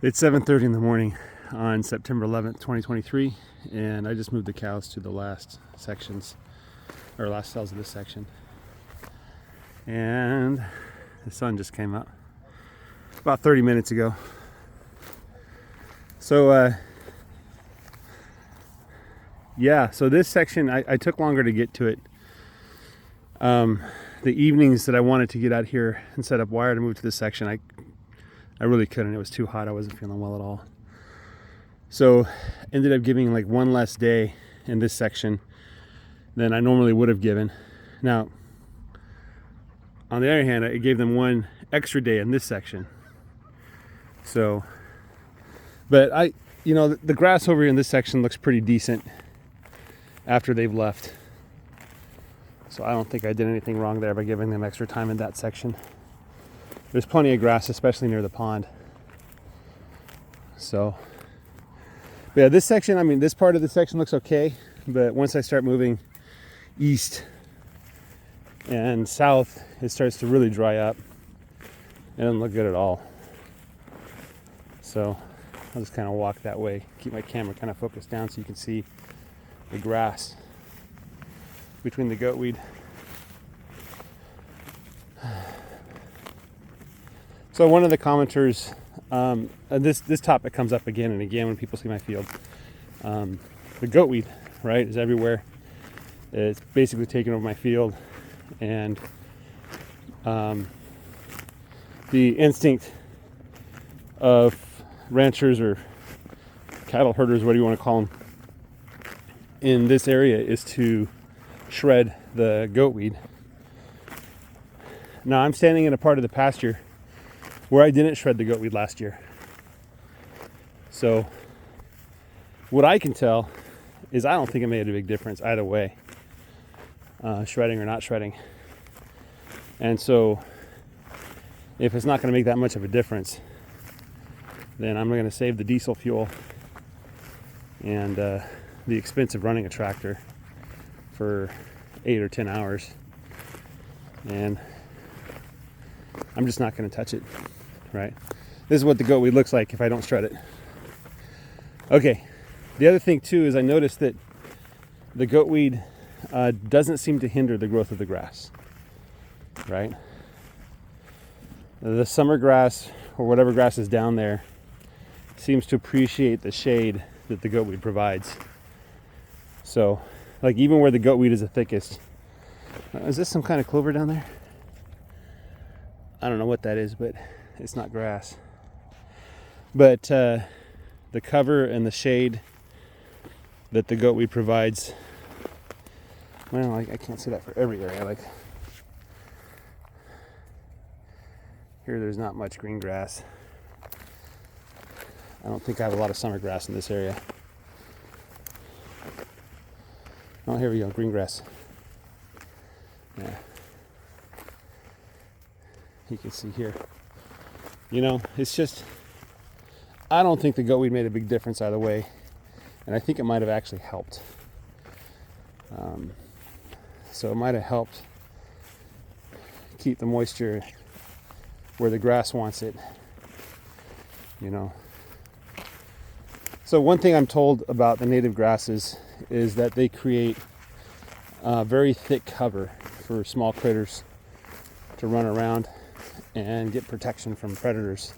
It's 7:30 in the morning on September 11th, 2023, and I just moved the cows to the last sections, or last cells of this section. And the sun just came up about 30 minutes ago. So, so this section, I took longer to get to it. The evenings that I wanted to get out here and set up wire to move to this section, I really couldn't. It was too hot. I wasn't feeling well at all. So ended up giving like one less day in this section than I normally would have given. Now, on the other hand, I gave them one extra day in this section. So, but the grass over here in this section looks pretty decent after they've left. So I don't think I did anything wrong there by giving them extra time in that section. There's plenty of grass, especially near the pond. So, but yeah, this section, this part of the section looks okay, but once I start moving east and south, it starts to really dry up. It doesn't look good at all. So I'll just kind of walk that way, keep my camera kind of focused down so you can see the grass between the goat weed. So one of the commenters, this topic comes up again and again when people see my field. The goat weed, right, is everywhere. It's basically taken over my field, and the instinct of ranchers or cattle herders, what do you want to call them, in this area is to shred the goat weed. Now I'm standing in a part of the pasture where I didn't shred the goat weed last year. So what I can tell is I don't think it made a big difference either way, shredding or not shredding. And so if it's not going to make that much of a difference, then I'm going to save the diesel fuel and the expense of running a tractor for 8 or 10 hours, and I'm just not going to touch it, right? This is what the goat weed looks like if I don't shred it. Okay, the other thing too is I noticed that the goat weed doesn't seem to hinder the growth of the grass, right? The summer grass, or whatever grass is down there, seems to appreciate the shade that the goat weed provides. So, like even where the goat weed is the thickest, is this some kind of clover down there? I don't know what that is, but it's not grass. But the cover and the shade that the goat weed provides, well, I can't say that for every area. Like here, there's not much green grass. I don't think I have a lot of summer grass in this area. Oh, here we go, green grass. Yeah. You can see here. It's just, I don't think the goat weed made a big difference either way. And I think it might have actually helped. So it might have helped keep the moisture where the grass wants it. So one thing I'm told about the native grasses is that they create very thick cover for small critters to run around and get protection from predators,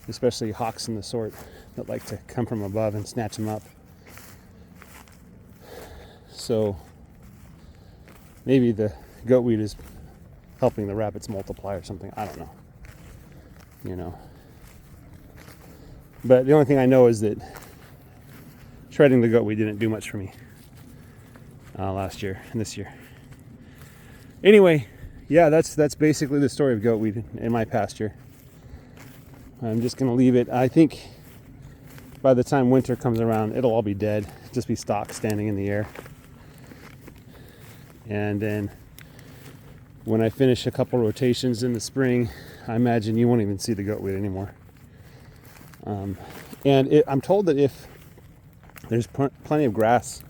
especially hawks and the sort that like to come from above and snatch them up. So maybe the goat weed is helping the rabbits multiply or something. I don't know. But the only thing I know is that shredding the goat weed didn't do much for me last year and this year. Anyway, yeah, that's basically the story of goat weed in my pasture. I'm just going to leave it. I think by the time winter comes around, it'll all be dead. Just be stalks standing in the air. And then when I finish a couple rotations in the spring, I imagine you won't even see the goat weed anymore. I'm told that if there's plenty of grass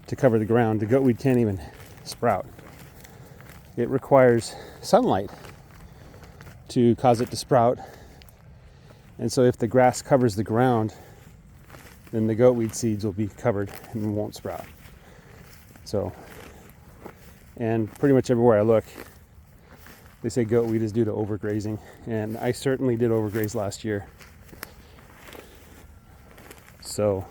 to cover the ground, the goat weed can't even sprout. It requires sunlight to cause it to sprout, And so if the grass covers the ground, then the goatweed seeds will be covered and won't sprout. So, and pretty much everywhere I look, they say goatweed is due to overgrazing, and I certainly did overgraze last year. So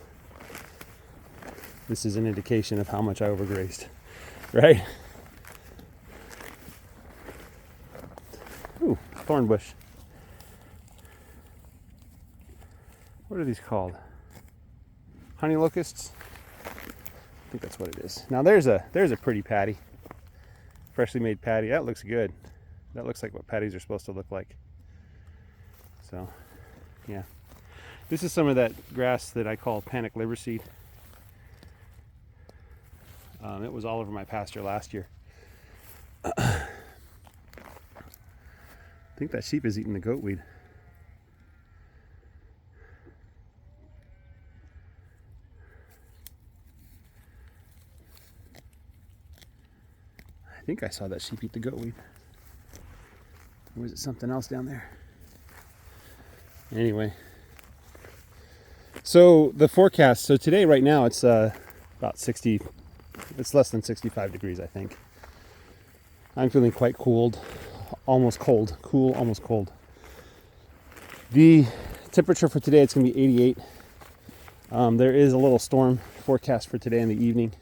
this is an indication of how much I overgrazed, right? Ooh, thorn bush. What are these called? Honey locusts? I think that's what it is. Now there's a pretty patty. Freshly made patty. That looks good. That looks like what patties are supposed to look like. So, yeah. This is some of that grass that I call panic liver seed. It was all over my pasture last year. I think that sheep is eating the goatweed. I think I saw that sheep eat the goatweed. Or was it something else down there? Anyway. So the forecast, so today right now it's about 60, it's less than 65 degrees I think. I'm feeling quite cooled, almost cold, cool, almost cold. The temperature for today, it's going to be 88. There is a little storm forecast for today in the evening.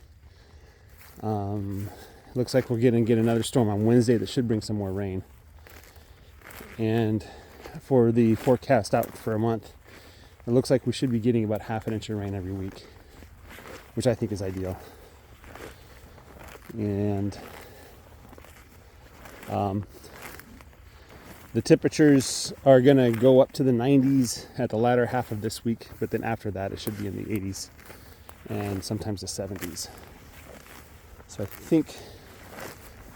Looks like we're going to get another storm on Wednesday that should bring some more rain. And for the forecast out for a month, it looks like we should be getting about half an inch of rain every week, which I think is ideal. And the temperatures are going to go up to the 90s at the latter half of this week, but then after that it should be in the 80s and sometimes the 70s. So I think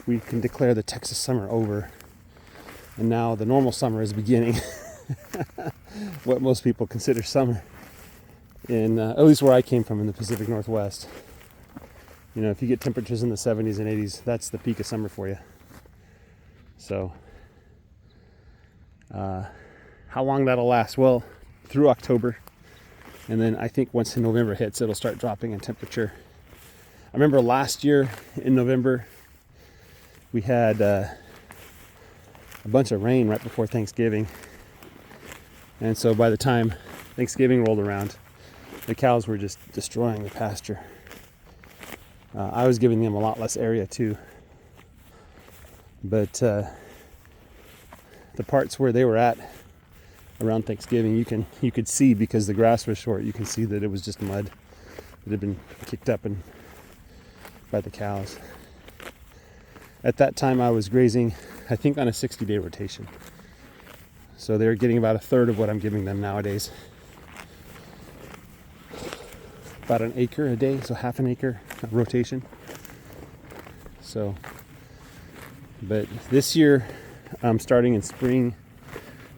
we can declare the Texas summer over, and now the normal summer is beginning. What most people consider summer, in at least where I came from in the Pacific Northwest. You know, if you get temperatures in the 70s and 80s, that's the peak of summer for you. So how long that'll last? Well, through October, and then I think once November hits, it'll start dropping in temperature. I remember last year in November we had a bunch of rain right before Thanksgiving, and so by the time Thanksgiving rolled around, the cows were just destroying the pasture. I was giving them a lot less area too, but the parts where they were at around Thanksgiving, you could see, because the grass was short, you can see that it was just mud that had been kicked up by the cows. At that time I was grazing, I think, on a 60-day rotation. So they're getting about a third of what I'm giving them nowadays. About an acre a day, so half an acre rotation. So, but this year, starting in spring,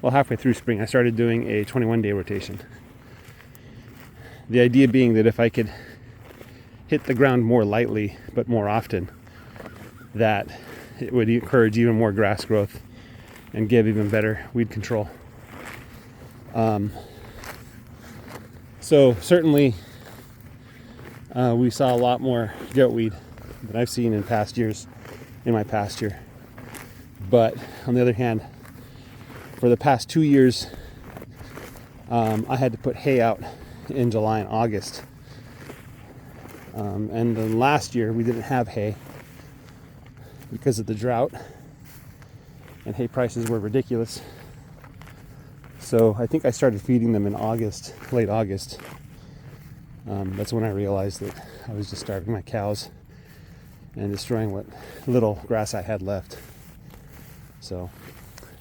well, halfway through spring, I started doing a 21-day rotation. The idea being that if I could hit the ground more lightly but more often, that it would encourage even more grass growth and give even better weed control. So certainly we saw a lot more goatweed than I've seen in past years in my pasture. But on the other hand, for the past 2 years, I had to put hay out in July and August. And then last year we didn't have hay because of the drought, and hay prices were ridiculous. So I think I started feeding them in August, late August. That's when I realized that I was just starving my cows and destroying what little grass I had left. So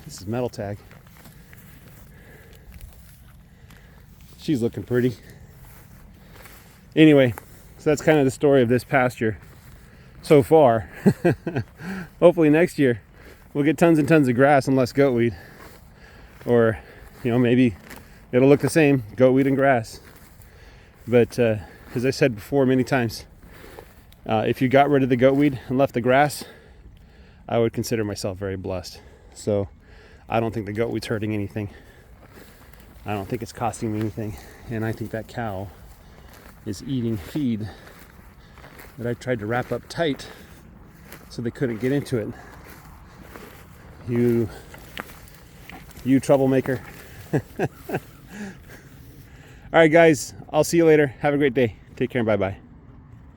this is Metal Tag. She's looking pretty. Anyway, so that's kind of the story of this pasture so far. Hopefully next year we'll get tons and tons of grass and less goatweed. Or, you know, maybe it'll look the same, goatweed and grass. But as I said before many times, if you got rid of the goatweed and left the grass, I would consider myself very blessed. So I don't think the goatweed's hurting anything. I don't think it's costing me anything. And I think that cow is eating feed that I tried to wrap up tight so they couldn't get into it. You troublemaker. All right, guys, I'll see you later. Have a great day. Take care and bye-bye.